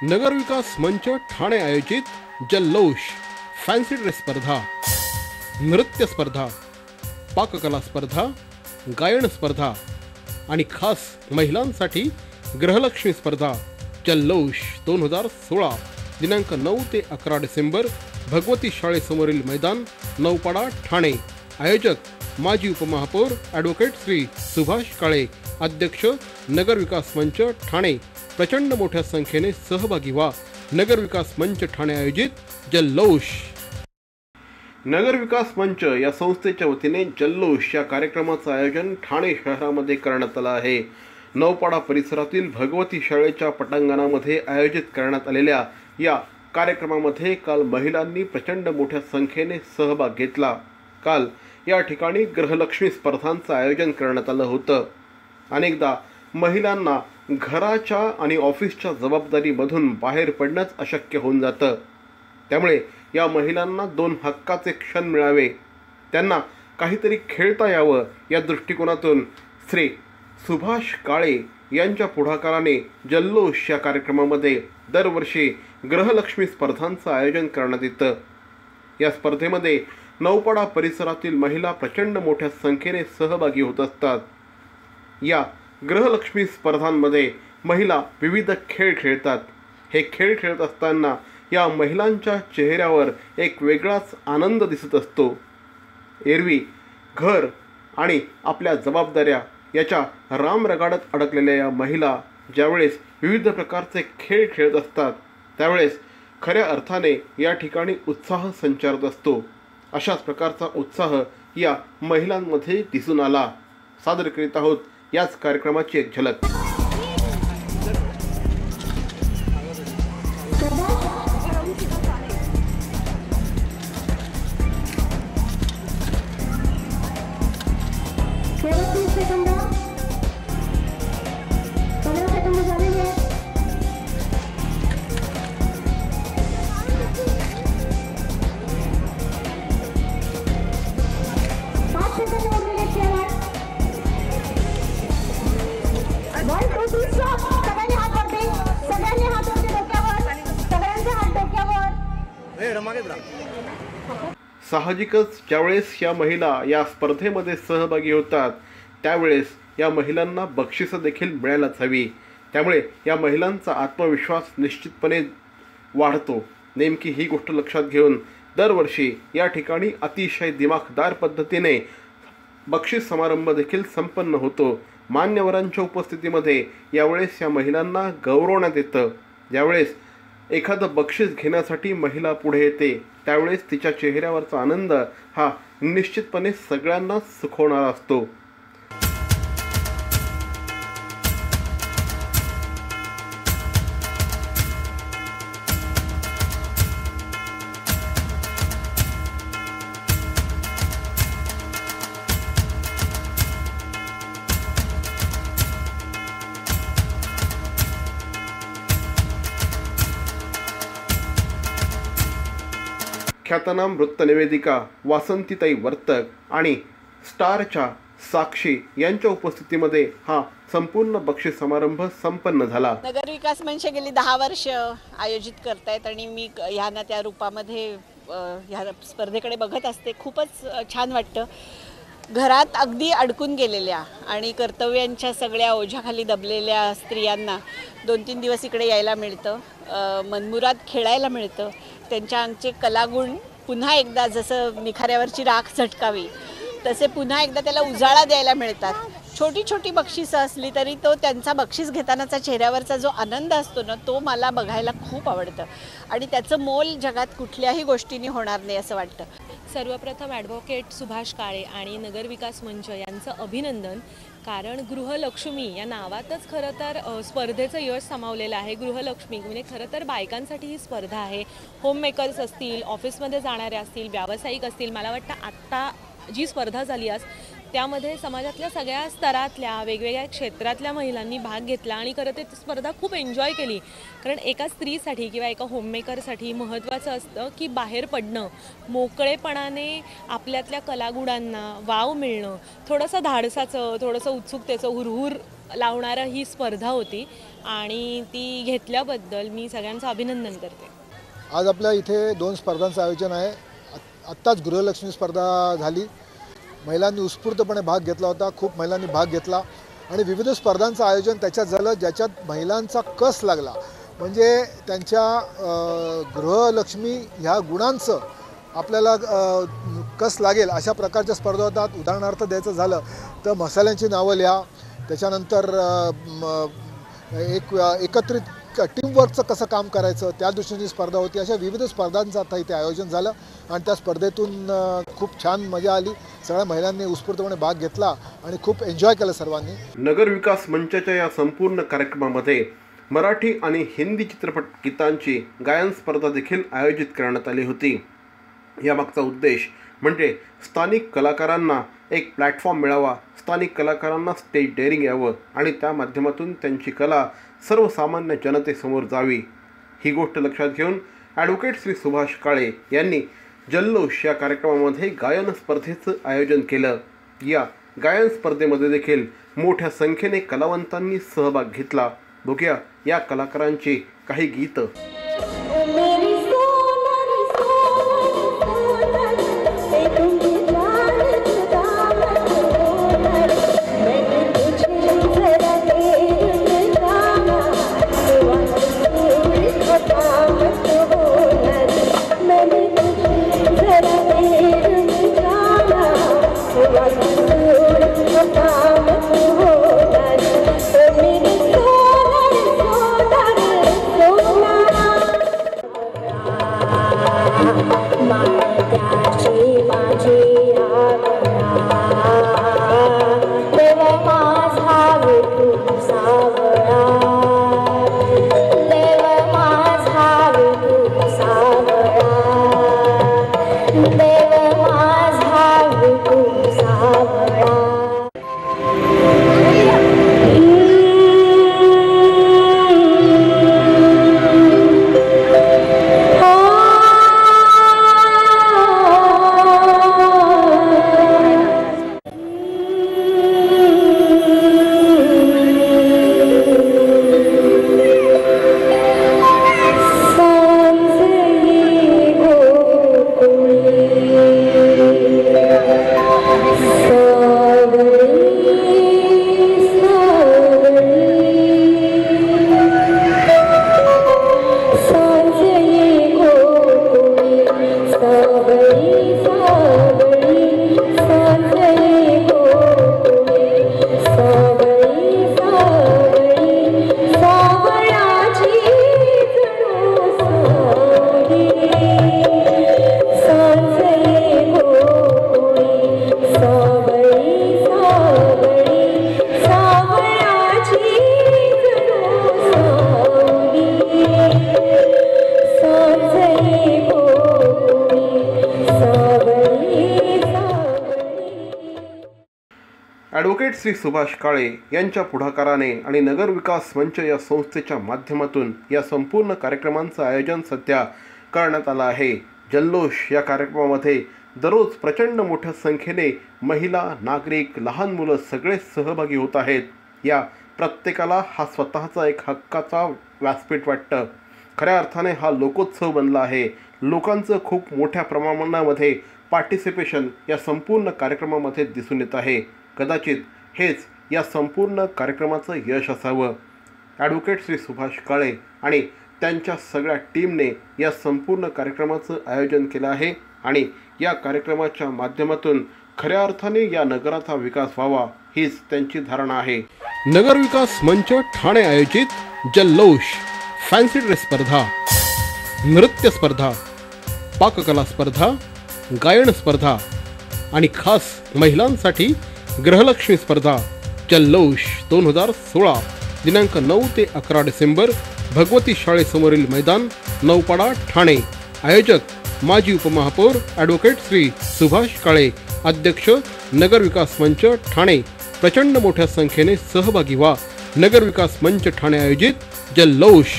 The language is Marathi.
नगर विकास मंच ठाणे आयोजित जल्लोष फॅन्सी ड्रेस स्पर्धा, नृत्य स्पर्धा, पाककला स्पर्धा, गायन स्पर्धा आणि खास महिलांसाठी गृहलक्ष्मी स्पर्धा जल्लोष 2016 दिनांक 9 ते 11 डिसेंबर भगवती शाळेसमोरील मैदान नौपाडा ठाणे। आयोजक माजी उपमहापौर ॲडव्होकेट श्री सुभाष काळे, अध्यक्ष नगर विकास मंच ठाणे। प्रचंड मोठ्या संख्येने सहभागी व्हा। नगर विकास मंच ठाणे आयोजित जल्लोष। नगर विकास मंच या संस्थेच्या वतीने जल्लोष या कार्यक्रमाचे आयोजन ठाणे शहरामध्ये करण्यात आले आहे। नौपाडा परिसरातील भगवती शाळेच्या पटांगणामध्ये आयोजित करण्यात आलेल्या या कार्यक्रमामध्ये काल महिलांनी प्रचंड मोठ्या संख्येने सहभाग घेतला। काल या ठिकाणी गृहलक्ष्मी स्पर्धांचे आयोजन करण्यात आले होते। अनेकदा महिलांना घराच्या आणि ऑफिसच्या जबाबदारीमधून बाहेर पडणंच अशक्य होऊन जातं। त्यामुळे या महिलांना 2 हक्काचे क्षण मिळावे, त्यांना काहीतरी खेळता यावं या दृष्टिकोनातून श्री सुभाष काळे यांच्या पुढाकाराने जल्लोष या कार्यक्रमामध्ये दरवर्षी गृहलक्ष्मी स्पर्धांचं आयोजन करण्यात येतं। या स्पर्धेमध्ये नौपाडा परिसरातील महिला प्रचंड मोठ्या संख्येने सहभागी होत असतात। या गृहलक्ष्मी स्पर्धांमध्ये महिला विविध खेळ खेळतात। हे खेळ खेळत असताना या महिलांच्या चेहऱ्यावर एक वेगळाच आनंद दिसत असतो। एरवी घर आणि आपल्या जबाबदाऱ्या याच्या रामरगाडत अडकलेल्या या महिला ज्यावेळेस विविध प्रकारचे खेळ खेळत असतात त्यावेळेस खऱ्या अर्थाने या ठिकाणी उत्साह संचारत असतो। अशाच प्रकारचा उत्साह या महिलांमध्ये दिसून आला। सादर करीत आहोत याच कार्यक्रमाची एक झलक। साहजिकच ज्यावेळेस या महिला या स्पर्धेमध्ये सहभागी होतात त्यावेळेस या महिलांना बक्षिसं देखील मिळायलाच हवी। त्यामुळे या महिलांचा आत्मविश्वास निश्चितपणे वाढतो। नेमकी ही गोष्ट लक्षात घेऊन दरवर्षी या ठिकाणी अतिशय दिमाखदार पद्धतीने बक्षीस समारंभ देखील संपन्न होतो। मान्यवरांच्या उपस्थितीमध्ये यावेळेस या महिलांना गौरवण्यात येतं। ज्यावेळेस एखादं बक्षीस घेण्यासाठी महिला पुढे येते त्यावेळेस तिच्या चेहऱ्यावरचा आनंद हा निश्चितपणे सगळ्यांना सुखवणारा असतो। ख्यातनाम वृत्तनिवेदिका वासंतीताई वर्तक आणि स्टारच्या साक्षी यांच्या उपस्थितीमध्ये हा संपूर्ण बक्षीस समारंभ संपन्न झाला। नगर विकास मंच गेली 10 वर्ष आयोजित करतायत आणि मी ह्या ना त्या रूपामध्ये ह्या स्पर्धेकडे बघत असते। खूपच छान वाटतं। घरात अगदी अडकून गेलेल्या आणि कर्तव्यांच्या सगळ्या ओझ्याखाली दबलेल्या स्त्रियांना 2-3 दिवस इकडे यायला मिळतं, मनमुराद खेळायला मिळतं। त्यांच्या अंगचे कलागुण पुन्हा एकदा जसं निखाऱ्यावरची राख झटकावी तसे पुन्हा एकदा त्याला उजाळा द्यायला मिळतात। छोटी छोटी बक्षिसं असली तरी तो त्यांचा बक्षीस घेतानाचा चेहऱ्यावरचा जो आनंद असतो ना तो मला बघायला खूप आवडतं आणि त्याचं मोल जगात कुठल्याही गोष्टींनी होणार नाही असं वाटतं। सर्वप्रथम ॲडव्होकेट सुभाष काळे आणि नगर विकास मंच यांचं अभिनंदन, कारण गृहलक्ष्मी या नावातच खरं तर स्पर्धेचं यश सामावलेलं आहे। गृहलक्ष्मी म्हणजे खरं तर बायकांसाठी ही स्पर्धा आहे। होममेकर्स असतील, ऑफिसमध्ये जाणारे असतील, व्यावसायिक असतील, मला वाटतं आत्ता जी स्पर्धा झाली आज त्यामध्ये समाजातल्या सगळ्या स्तरातल्या वेगवेगळ्या क्षेत्रातल्या महिलांनी भाग घेतला आणि खरं ते स्पर्धा खूप एन्जॉय केली। कारण एका स्त्रीसाठी किंवा एका होममेकरसाठी महत्त्वाचं असतं की बाहेर पडणं, मोकळेपणाने आपल्यातल्या कलागुणांना वाव मिळणं, थोडंसं धाडसाचं, थोडंसं उत्सुकतेचं, हुरहुर लावणारं ही स्पर्धा होती आणि ती घेतल्याबद्दल मी सगळ्यांचं अभिनंदन करते. आज आपल्या इथे 2 स्पर्धांचं आयोजन आहे. आत्ताच गृहलक्ष्मी स्पर्धा झाली. महिलांनी उत्स्फूर्तपणे भाग घेतला होता. खूप महिलांनी भाग घेतला आणि विविध स्पर्धांचं आयोजन त्याच्यात झालं ज्याच्यात महिलांचा कस लागला. म्हणजे त्यांच्या गृहलक्ष्मी ह्या गुणांचं आपल्याला कस लागेल अशा प्रकारच्या स्पर्धा होतात. उदाहरणार्थ द्यायचं झालं तर मसाल्यांची नावं लिहा, त्याच्यानंतर एकत्रित टीमवर्कचं कसं काम करायचं त्या दृष्टीने स्पर्धा होती. अशा विविध स्पर्धांचं आता इथे आयोजन झालं आणि त्या स्पर्धेतून खूप छान मजा आली. सगळ्या महिलांनी उत्स्फूर्तपणे भाग घेतला आणि खूप एन्जॉय केलं सर्वांनी. नगर विकास मंचाच्या या संपूर्ण कार्यक्रमामध्ये मराठी आणि हिंदी चित्रपट गीतांची गायन स्पर्धा देखील आयोजित करण्यात आली होती. यामागचा उद्देश म्हणजे स्थानिक कलाकारांना एक प्लॅटफॉर्म मिळावा, स्थानिक कलाकारांना स्टेज डेअरिंग यावं आणि त्या माध्यमातून त्यांची कला सर्वसामान्य जनतेसमोर जावी. ही गोष्ट लक्षात घेऊन ॲडव्होकेट श्री सुभाष काळे यांनी जल्लोष या कार्यक्रमामध्ये गायन स्पर्धेचं आयोजन केलं. या गायन स्पर्धेमध्ये देखील मोठ्या संख्येने कलावंतांनी सहभाग घेतला. बघूया या कलाकारांची काही गीतं. ॲडव्होकेट श्री सुभाष काळे यांच्या पुढाकाराने आणि नगर विकास मंच या संस्थेच्या माध्यमातून या संपूर्ण कार्यक्रमांचं आयोजन सध्या करण्यात आलं आहे. जल्लोष या कार्यक्रमामध्ये दररोज प्रचंड मोठ्या संख्येने महिला, नागरिक, लहान मुलं सगळे सहभागी होत आहेत. या प्रत्येकाला हा स्वतःचा एक हक्काचा व्यासपीठ वाटतं. खऱ्या अर्थाने हा लोकोत्सव बनला आहे. लोकांचं खूप मोठ्या प्रमाणामध्ये पार्टिसिपेशन या संपूर्ण कार्यक्रमामध्ये दिसून येत आहे. कदाचित हेच या संपूर्ण कार्यक्रमाचं यश असावं. ॲडव्होकेट श्री सुभाष काळे आणि त्यांच्या सगळ्या टीमने या संपूर्ण कार्यक्रमाचं आयोजन केलं आहे आणि या कार्यक्रमाच्या माध्यमातून खऱ्या अर्थाने या नगराचा विकास व्हावा हीच त्यांची धारणा आहे. नगर विकास मंच ठाणे आयोजित जल्लोष फॅन्सी ड्रेस स्पर्धा, नृत्य स्पर्धा, पाककला स्पर्धा, गायन स्पर्धा आणि खास महिलांसाठी गृहलक्ष्मी स्पर्धा जल्लोष 2016 दिनांक 9 ते 11 डिसेंबर भगवती शाळेसमोरील मैदान नौपाडा ठाणे. आयोजक माजी उपमहापौर ॲडव्होकेट श्री सुभाष काळे, अध्यक्ष नगर विकास मंच ठाणे. प्रचंड मोठ्या संख्येने सहभागी व्हा. नगर विकास मंच ठाणे आयोजित जल्लोष.